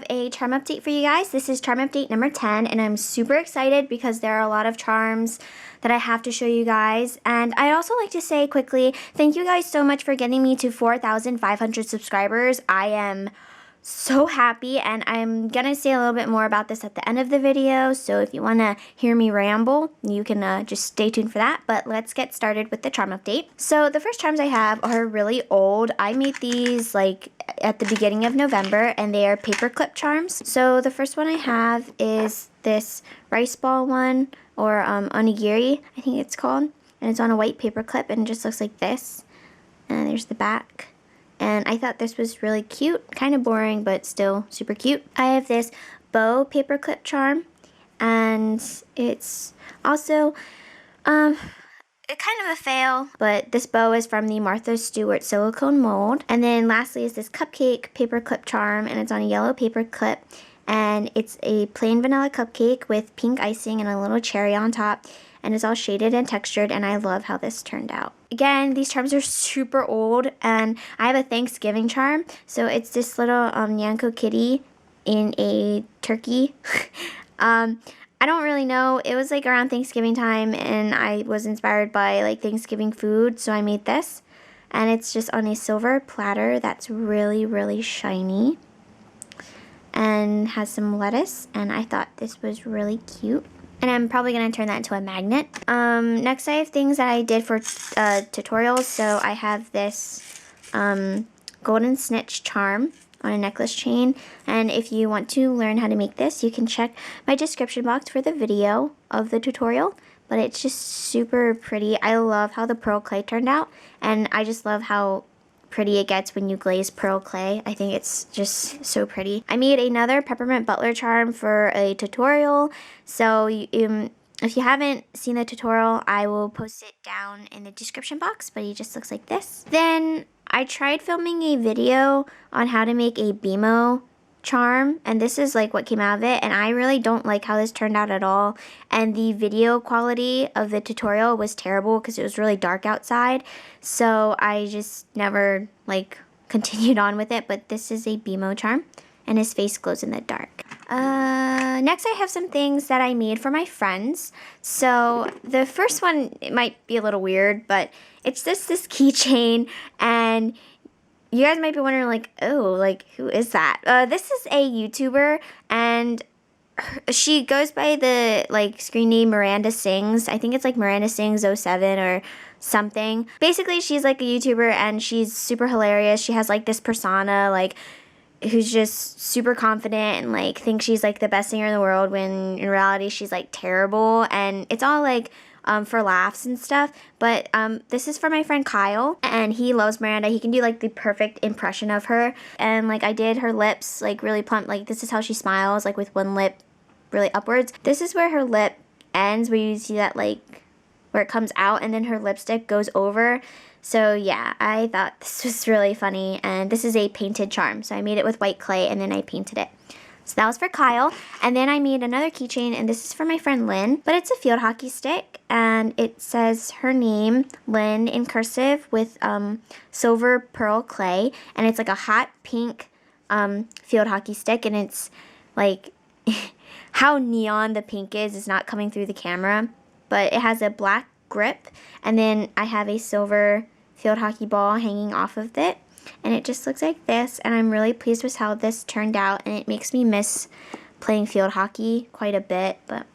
have a charm update for you guys. This is charm update number 10, and I'm super excited because there are a lot of charms that I have to show you guys. And I'd also like to say quickly, thank you guys so much for getting me to 4,500 subscribers. I am so happy, and I'm gonna say a little bit more about this at the end of the video, so if you want to hear me ramble, you can just stay tuned for that. But let's get started with the charm update. So the first charms I have are really old. I made these like at the beginning of November, and they are paper clip charms. So the first one I have is this rice ball one, or onigiri I think it's called, and it's on a white paper clip, and it just looks like this, and there's the back. And I thought this was really cute, kind of boring, but still super cute. I have this bow paperclip charm, and it's also kind of a fail, but this bow is from the Martha Stewart silicone mold. And then lastly is this cupcake paperclip charm, and it's on a yellow paper clip, and it's a plain vanilla cupcake with pink icing and a little cherry on top. And it's all shaded and textured, and I love how this turned out. Again, these charms are super old, and I have a Thanksgiving charm. So it's this little Nyanko kitty in a turkey. I don't really know. It was like around Thanksgiving time, and I was inspired by like Thanksgiving food, so I made this. And it's just on a silver platter that's really, really shiny and has some lettuce, and I thought this was really cute. And I'm probably going to turn that into a magnet. Next I have things that I did for tutorials. So I have this golden snitch charm on a necklace chain. And if you want to learn how to make this, you can check my description box for the video of the tutorial. But it's just super pretty. I love how the pearl clay turned out. And I just love how pretty it gets when you glaze pearl clay. I think it's just so pretty. I made another peppermint butler charm for a tutorial, so if you haven't seen the tutorial, I will post it down in the description box, but it just looks like this. Then I tried filming a video on how to make a BMO charm, and this is like what came out of it, and I really don't like how this turned out at all. And the video quality of the tutorial was terrible because it was really dark outside, so I just never like continued on with it. But this is a BMO charm, and his face glows in the dark. Next I have some things that I made for my friends. So the first one, it might be a little weird, but it's just this keychain, and you guys might be wondering, like, oh, like, who is that? This is a YouTuber, and she goes by the, like, screen name Miranda Sings. I think it's, like, Miranda Sings 07 or something. Basically, she's, like, a YouTuber, and she's super hilarious. She has, like, this persona, like, who's just super confident and, like, thinks she's, like, the best singer in the world when in reality she's, like, terrible. And it's all, like, for laughs and stuff. But this is for my friend Kyle, and he loves Miranda. He can do like the perfect impression of her. And like I did her lips like really plump. Like this is how she smiles, like with one lip really upwards. This is where her lip ends, where you see that like where it comes out, and then her lipstick goes over. So yeah, I thought this was really funny, and this is a painted charm. So I made it with white clay, and then I painted it. So that was for Kyle. And then I made another keychain, and this is for my friend Lynn. But it's a field hockey stick, and it says her name, Lynn, in cursive with silver pearl clay. And it's like a hot pink field hockey stick, and it's like how neon the pink is not coming through the camera. But it has a black grip, and then I have a silver field hockey ball hanging off of it. And it just looks like this, and I'm really pleased with how this turned out, and it makes me miss playing field hockey quite a bit, but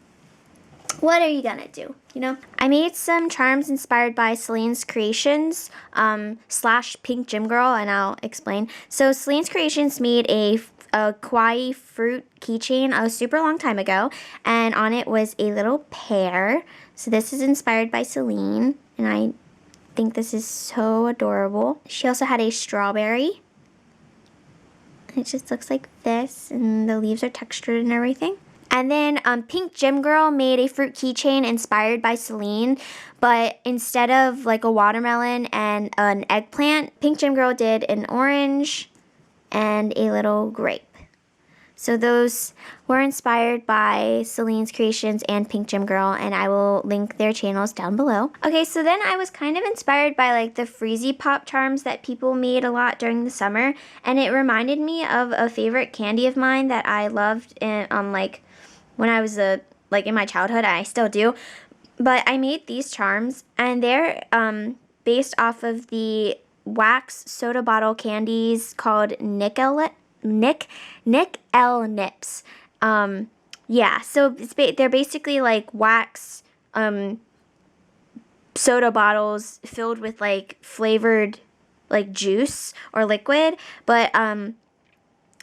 what are you gonna do, you know? I made some charms inspired by Celine's Creations / Pink Gym Girl, and I'll explain. So Celine's Creations made a kawaii fruit keychain a super long time ago, and on it was a little pear. So this is inspired by Celine, and I think this is so adorable. She also had a strawberry. It just looks like this, and the leaves are textured and everything. And then Pink Gym Girl made a fruit keychain inspired by Celine, but instead of like a watermelon and an eggplant, Pink Gym Girl did an orange and a little grape. So those were inspired by Celine's Creations and Pink Gym Girl, and I will link their channels down below. Okay, so then I was kind of inspired by like the Freezy Pop charms that people made a lot during the summer, and it reminded me of a favorite candy of mine that I loved in like when I was like in my childhood. I still do, but I made these charms, and they're based off of the wax soda bottle candies called Nik-L-Nips. Yeah, so they're basically like wax soda bottles filled with like flavored like juice or liquid. But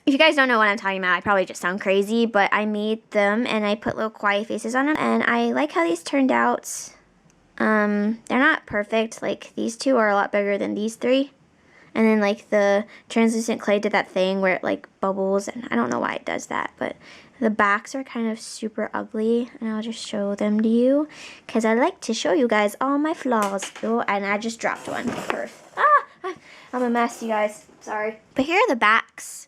if you guys don't know what I'm talking about, I probably just sound crazy, but I made them and I put little quiet faces on them, and I like how these turned out. They're not perfect. Like these two are a lot bigger than these three. And then like the translucent clay did that thing where it like bubbles, and I don't know why it does that, but the backs are kind of super ugly, and I'll just show them to you because I like to show you guys all my flaws. Oh, and I just dropped one. I'm a mess, you guys. Sorry. But here are the backs,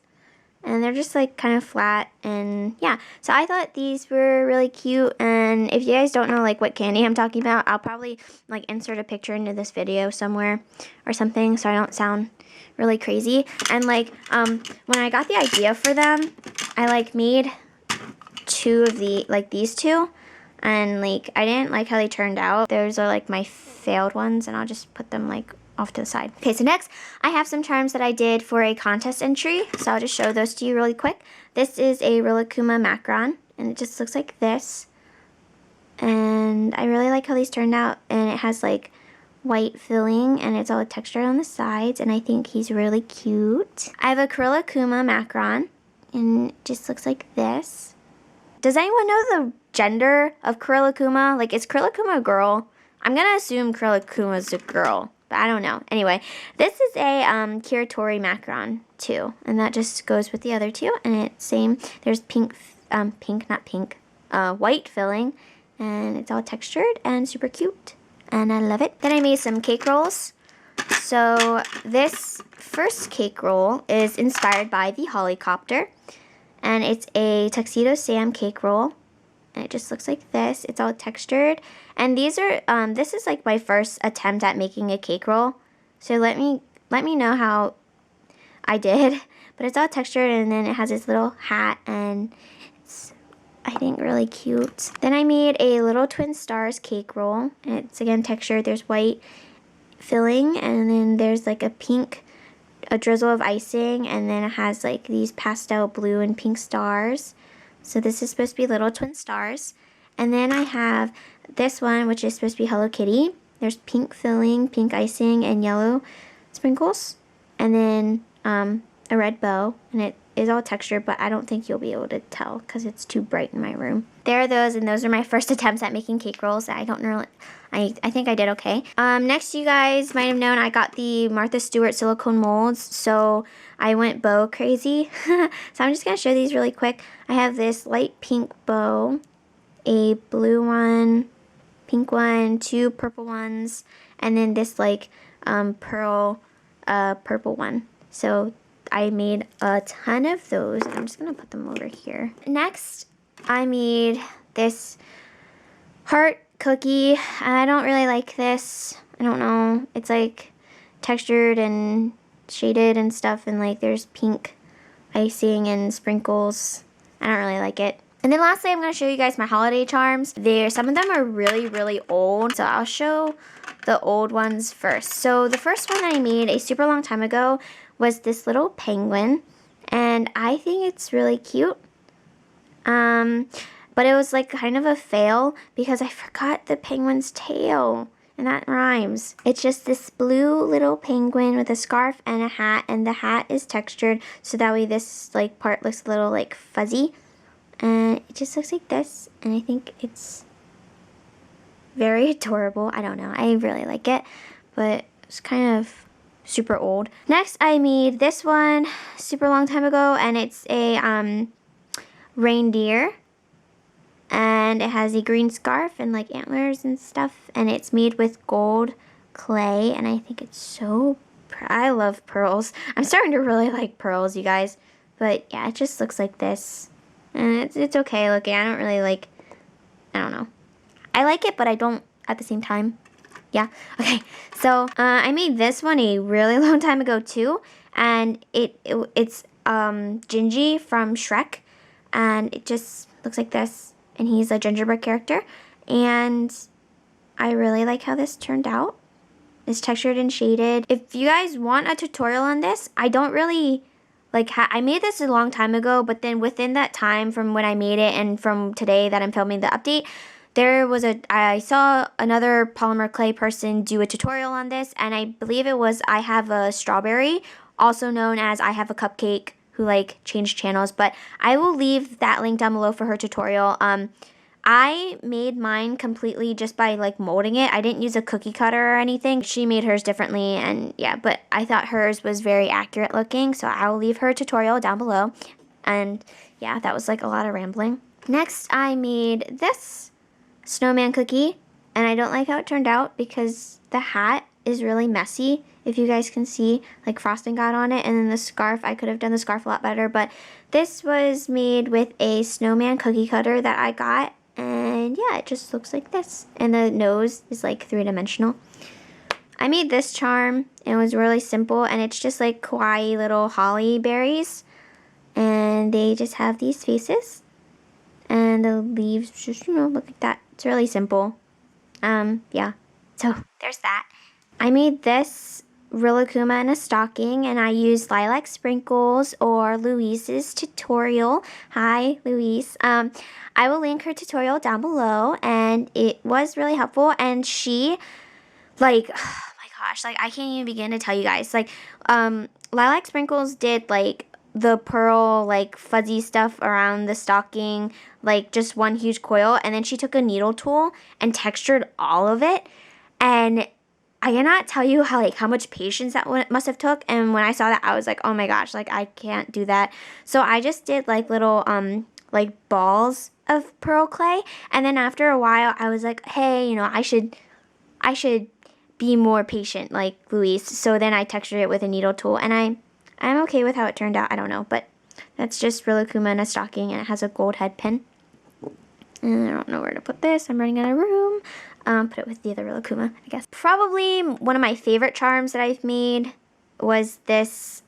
and they're just like kind of flat, and yeah. So I thought these were really cute, and if you guys don't know like what candy I'm talking about, I'll probably like insert a picture into this video somewhere or something so I don't sound really crazy. And like when I got the idea for them, I like made two of these two, and like I didn't like how they turned out. Those are like my failed ones, and I'll just put them like off to the side. Okay, so next I have some charms that I did for a contest entry, so I'll just show those to you really quick. This is a Rilakkuma Macron, and it just looks like this, and I really like how these turned out, and it has like white filling, and it's all textured on the sides, and I think he's really cute. I have a Rilakkuma Macron, and it just looks like this. Does anyone know the gender of Rilakkuma? Like, is Rilakkuma a girl? I'm gonna assume Rilakkuma is a girl, but I don't know. Anyway, this is a Kiratori Macron too, and that just goes with the other two, and it's same. There's white filling, and it's all textured and super cute, and I love it. Then I made some cake rolls. So this first cake roll is inspired by the Hollycopter, and it's a Tuxedo Sam cake roll, and it just looks like this. It's all textured, and these are this is like my first attempt at making a cake roll, so let me know how I did. But it's all textured, and then it has this little hat, and it's, I think, really cute. Then I made a little Twin Stars cake roll, and it's again textured. There's white filling, and then there's like a drizzle of icing, and then it has like these pastel blue and pink stars. So this is supposed to be little Twin Stars. And then I have this one, which is supposed to be Hello Kitty. There's pink filling, pink icing, and yellow sprinkles, and then a red bow, and it is all textured, but I don't think you'll be able to tell because it's too bright in my room. There are those, and those are my first attempts at making cake rolls. I don't know, I think I did okay. Next, you guys might have known I got the Martha Stewart silicone molds, so I went bow crazy. So I'm just going to show these really quick. I have this light pink bow, a blue one, pink one, two purple ones, and then this like pearl purple one. So I made a ton of those. I'm just going to put them over here. Next, I made this heart cookie. I don't really like this. I don't know. It's like textured and shaded and stuff, and like there's pink icing and sprinkles. I don't really like it. And then lastly, I'm going to show you guys my holiday charms. Some of them are really, really old, so I'll show the old ones first. So the first one that I made a super long time ago was this little penguin, and I think it's really cute. But it was like kind of a fail because I forgot the penguin's tail, and that rhymes. It's just this blue little penguin with a scarf and a hat, and the hat is textured so that way this like part looks a little like fuzzy, and it just looks like this, and I think it's very adorable. I don't know, I really like it, but it's kind of super old. Next, I made this one super long time ago, and it's a reindeer, and it has a green scarf and like antlers and stuff, and it's made with gold clay, and I think it's so I love pearls. I'm starting to really like pearls, you guys. But yeah, it just looks like this. And it's okay looking. I don't really like, I don't know. I like it, but I don't at the same time. Yeah, okay. So I made this one a really long time ago too. And it's Gingy from Shrek. And it just looks like this. And he's a gingerbread character. And I really like how this turned out. It's textured and shaded. If you guys want a tutorial on this, I don't really like I made this a long time ago, but then within that time from when I made it and from today that I'm filming the update, I saw another polymer clay person do a tutorial on this, and I believe it was I Have a Strawberry, also known as I Have a Cupcake, who like changed channels, but I will leave that link down below for her tutorial. I made mine completely just by like molding it. I didn't use a cookie cutter or anything. She made hers differently, and yeah, but I thought hers was very accurate looking, so I will leave her tutorial down below. And yeah, that was like a lot of rambling. Next, I made this snowman cookie, and I don't like how it turned out because the hat is really messy. If you guys can see, like frosting got on it, and then the scarf, I could have done the scarf a lot better, but this was made with a snowman cookie cutter that I got. And yeah, it just looks like this. And the nose is like three-dimensional. I made this charm. It was really simple. And it's just like kawaii little holly berries. And they just have these faces. And the leaves just, look like that. It's really simple. Yeah. So there's that. I made this Rillakkuma in a stocking, and I used lilac sprinkles or Louise's tutorial. Hi, Louise. I will link her tutorial down below, and it was really helpful, and she, like, oh my gosh, like, I can't even begin to tell you guys, like, lilac sprinkles did, like, the pearl, like, fuzzy stuff around the stocking, like, just one huge coil, and then she took a needle tool and textured all of it, and I cannot tell you how much patience that must have took. And when I saw that, I was like, oh my gosh, like I can't do that. So I just did like little like balls of pearl clay. And then after a while, I was like, hey, I should be more patient like Louise. So then I textured it with a needle tool, and I'm okay with how it turned out. I don't know, but that's just Rillakkuma in a stocking, and it has a gold head pin. And I don't know where to put this. I'm running out of room. Put it with the other Rillakkuma, I guess. Probably one of my favorite charms that I've made was this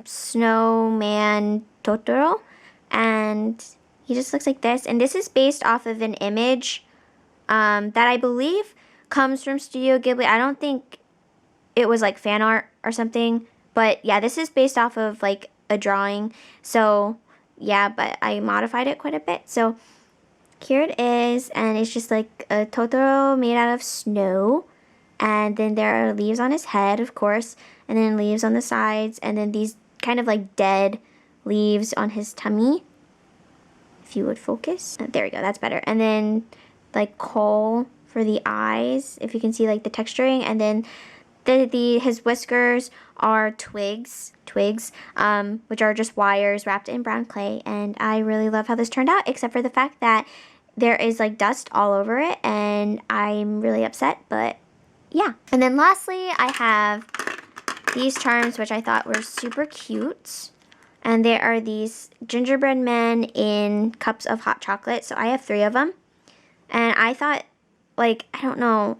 snowman Totoro. And he just looks like this. And this is based off of an image that I believe comes from Studio Ghibli. I don't think it was like fan art or something. But yeah, this is based off of like a drawing. So yeah, but I modified it quite a bit. So here it is, and it's just like a Totoro made out of snow, and then there are leaves on his head, of course, and then leaves on the sides, and then these kind of like dead leaves on his tummy, if you would focus. There we go, that's better. And then like coal for the eyes, if you can see like the texturing, and then his whiskers are twigs, which are just wires wrapped in brown clay, and I really love how this turned out, except for the fact that there is like dust all over it, and I'm really upset, but yeah. And then lastly, I have these charms, which I thought were super cute, and there are these gingerbread men in cups of hot chocolate, so I have 3 of them, and I thought, like, I don't know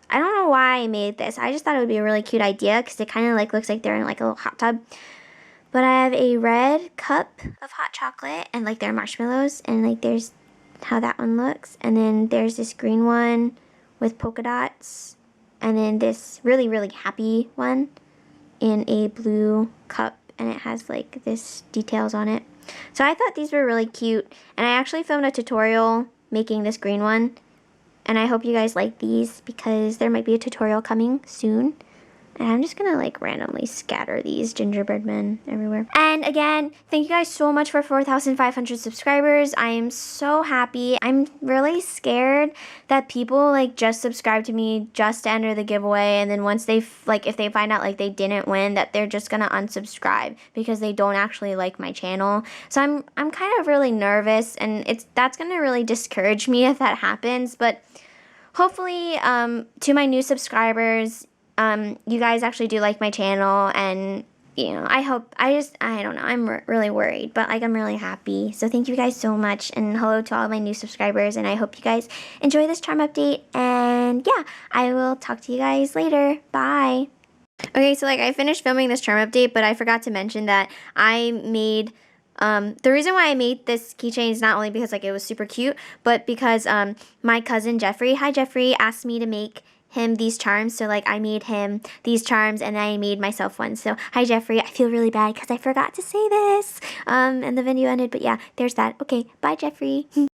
why I made this. I just thought it would be a really cute idea because it kind of like looks like they're in like a little hot tub. But I have a red cup of hot chocolate, and like they're marshmallows, and like there's how that one looks. And then there's this green one with polka dots, and then this really, really happy one in a blue cup, and it has like this details on it. So I thought these were really cute, and I actually filmed a tutorial making this green one. And I hope you guys like these because there might be a tutorial coming soon. And I'm just going to like randomly scatter these gingerbread men everywhere. And again, thank you guys so much for 4,500 subscribers. I am so happy. I'm really scared that people like just subscribe to me just to enter the giveaway. And then once they if they find out like they didn't win, that they're just going to unsubscribe because they don't actually like my channel. So I'm kind of really nervous, and that's going to really discourage me if that happens. But hopefully to my new subscribers, you guys actually do like my channel, and you know, I hope, I don't know, I'm really worried, but like I'm really happy. So thank you guys so much, and hello to all of my new subscribers, and I hope you guys enjoy this charm update, and yeah, I will talk to you guys later. Bye. Okay, so like I finished filming this charm update, but I forgot to mention that I made, the reason why I made this keychain is not only because like it was super cute, but because my cousin Jeffrey, hi Jeffrey, asked me to make him these charms. So like I made him these charms and I made myself one. So hi Jeffrey, I feel really bad because I forgot to say this and the video ended, but yeah, there's that. Okay, bye Jeffrey.